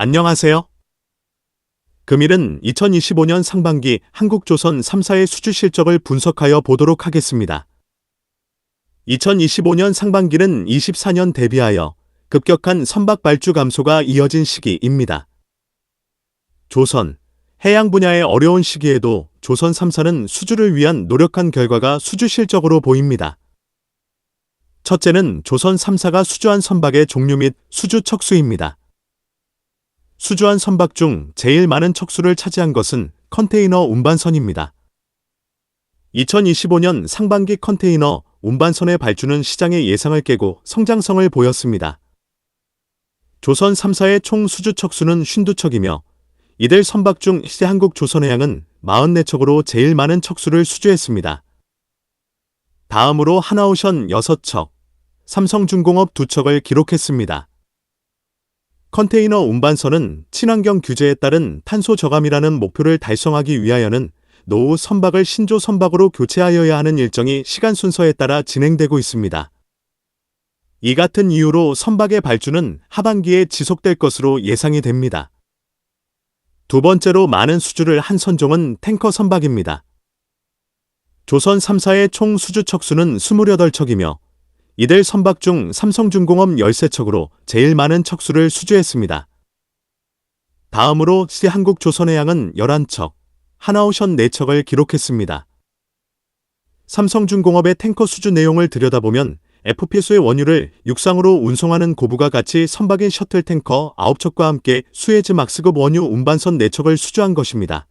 안녕하세요. 금일은 2025년 상반기 한국조선 3사의 수주 실적을 분석하여 보도록 하겠습니다. 2025년 상반기는 24년 대비하여 급격한 선박 발주 감소가 이어진 시기입니다. 조선, 해양 분야의 어려운 시기에도 조선 3사는 수주를 위한 노력한 결과가 수주 실적으로 보입니다. 첫째는 조선 3사가 수주한 선박의 종류 및 수주 척수입니다. 수주한 선박 중 제일 많은 척수를 차지한 것은 컨테이너 운반선입니다. 2025년 상반기 컨테이너 운반선의 발주는 시장의 예상을 깨고 성장성을 보였습니다. 조선 3사의 총 수주 척수는 52척이며 이들 선박 중 한국조선해양은 44척으로 제일 많은 척수를 수주했습니다. 다음으로 하나오션 6척, 삼성중공업 2척을 기록했습니다. 컨테이너 운반선은 친환경 규제에 따른 탄소 저감이라는 목표를 달성하기 위하여는 노후 선박을 신조 선박으로 교체하여야 하는 일정이 시간 순서에 따라 진행되고 있습니다. 이 같은 이유로 선박의 발주는 하반기에 지속될 것으로 예상이 됩니다. 두 번째로 많은 수주를 한 선종은 탱커 선박입니다. 조선 3사의 총 수주 척수는 28척이며 이들 선박 중 삼성중공업 13척으로 제일 많은 척수를 수주했습니다. 다음으로 한국조선해양은 11척, 하나오션 4척을 기록했습니다. 삼성중공업의 탱커 수주 내용을 들여다보면 FPS의 원유를 육상으로 운송하는 고부가 가치 선박인 셔틀탱커 9척과 함께 수에즈 막스급 원유 운반선 4척을 수주한 것입니다.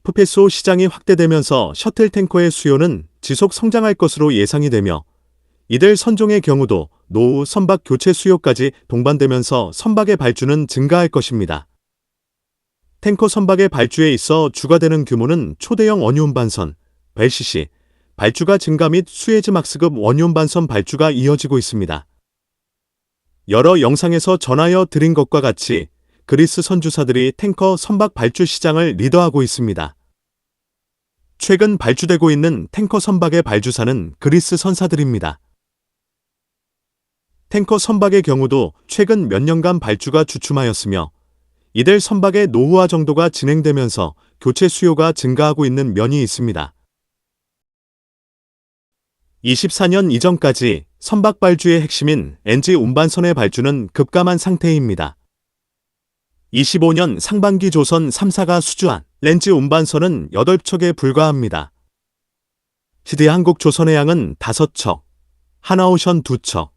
FPSO 시장이 확대되면서 셔틀탱커의 수요는 지속 성장할 것으로 예상이 되며 이들 선종의 경우도 노후 선박 교체 수요까지 동반되면서 선박의 발주는 증가할 것입니다. 탱커 선박의 발주에 있어 주가 되는 규모는 초대형 원유 운반선, 벨CC, 발주가 증가 및 수에즈 막스급 원유 운반선 발주가 이어지고 있습니다. 여러 영상에서 전하여 드린 것과 같이 그리스 선주사들이 탱커 선박 발주 시장을 리더하고 있습니다. 최근 발주되고 있는 탱커 선박의 발주사는 그리스 선사들입니다. 탱커 선박의 경우도 최근 몇 년간 발주가 주춤하였으며 이들 선박의 노후화 정도가 진행되면서 교체 수요가 증가하고 있는 면이 있습니다. 24년 이전까지 선박 발주의 핵심인 NG 운반선의 발주는 급감한 상태입니다. 25년 상반기 조선 3사가 수주한 렌즈 운반선은 8척에 불과합니다. 한국조선해양은 5척, 하나오션 2척,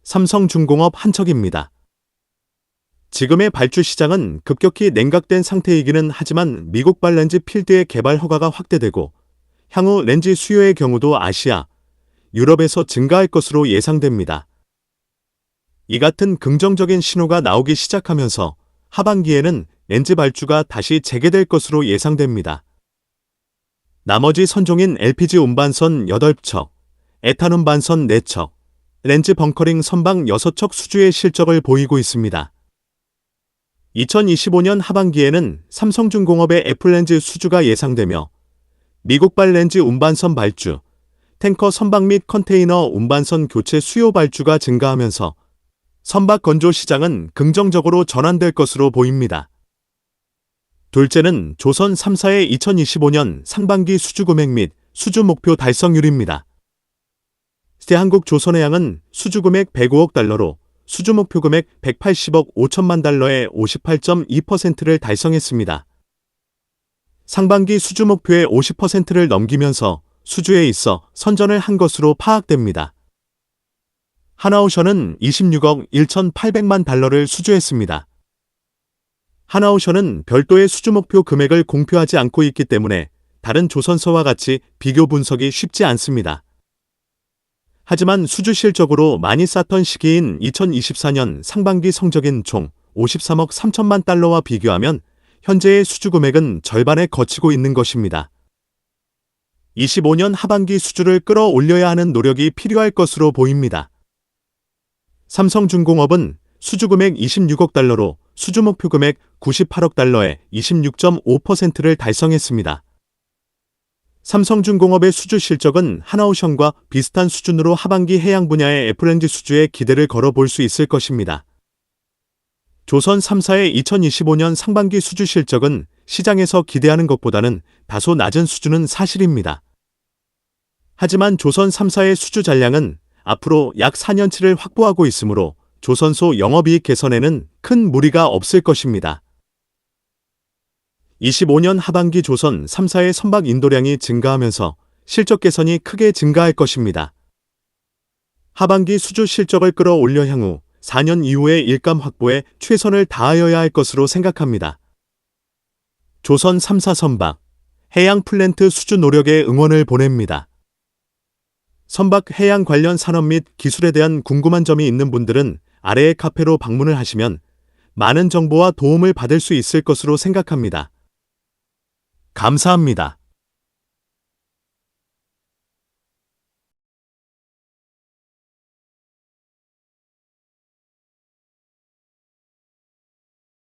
삼성중공업 1척입니다. 지금의 발주 시장은 급격히 냉각된 상태이기는 하지만 미국발 렌즈 필드의 개발 허가가 확대되고 향후 렌즈 수요의 경우도 아시아, 유럽에서 증가할 것으로 예상됩니다. 이 같은 긍정적인 신호가 나오기 시작하면서 하반기에는 렌즈 발주가 다시 재개될 것으로 예상됩니다. 나머지 선종인 LPG 운반선 8척, 에탄 운반선 4척, 렌즈 벙커링 선박 6척 수주의 실적을 보이고 있습니다. 2025년 하반기에는 삼성중공업의 애플렌즈 수주가 예상되며 미국발 렌즈 운반선 발주, 탱커 선박 및 컨테이너 운반선 교체 수요 발주가 증가하면서 선박 건조 시장은 긍정적으로 전환될 것으로 보입니다. 둘째는 조선 3사의 2025년 상반기 수주 금액 및 수주 목표 달성률입니다. 한국조선해양은 수주 금액 105억 달러로 수주 목표 금액 180억 5천만 달러의 58.2%를 달성했습니다. 상반기 수주 목표의 50%를 넘기면서 수주에 있어 선전을 한 것으로 파악됩니다. 하나오션은 26억 1,800만 달러를 수주했습니다. 하나오션은 별도의 수주 목표 금액을 공표하지 않고 있기 때문에 다른 조선서와 같이 비교 분석이 쉽지 않습니다. 하지만 수주 실적으로 많이 쌓던 시기인 2024년 상반기 성적인 총 53억 3천만 달러와 비교하면 현재의 수주 금액은 절반에 거치고 있는 것입니다. 25년 하반기 수주를 끌어올려야 하는 노력이 필요할 것으로 보입니다. 삼성중공업은 수주 금액 26억 달러로 수주 목표 금액 98억 달러의 26.5%를 달성했습니다. 삼성중공업의 수주 실적은 하나오션과 비슷한 수준으로 하반기 해양 분야의 애플렌즈 수주에 기대를 걸어볼 수 있을 것입니다. 조선 3사의 2025년 상반기 수주 실적은 시장에서 기대하는 것보다는 다소 낮은 수준은 사실입니다. 하지만 조선 3사의 수주 잔량은 앞으로 약 4년치를 확보하고 있으므로 조선소 영업이익 개선에는 큰 무리가 없을 것입니다. 25년 하반기 조선 3사의 선박 인도량이 증가하면서 실적 개선이 크게 증가할 것입니다. 하반기 수주 실적을 끌어올려 향후 4년 이후의 일감 확보에 최선을 다하여야 할 것으로 생각합니다. 조선 3사 선박, 해양 플랜트 수주 노력에 응원을 보냅니다. 선박 해양 관련 산업 및 기술에 대한 궁금한 점이 있는 분들은 아래의 카페로 방문을 하시면 많은 정보와 도움을 받을 수 있을 것으로 생각합니다. 감사합니다.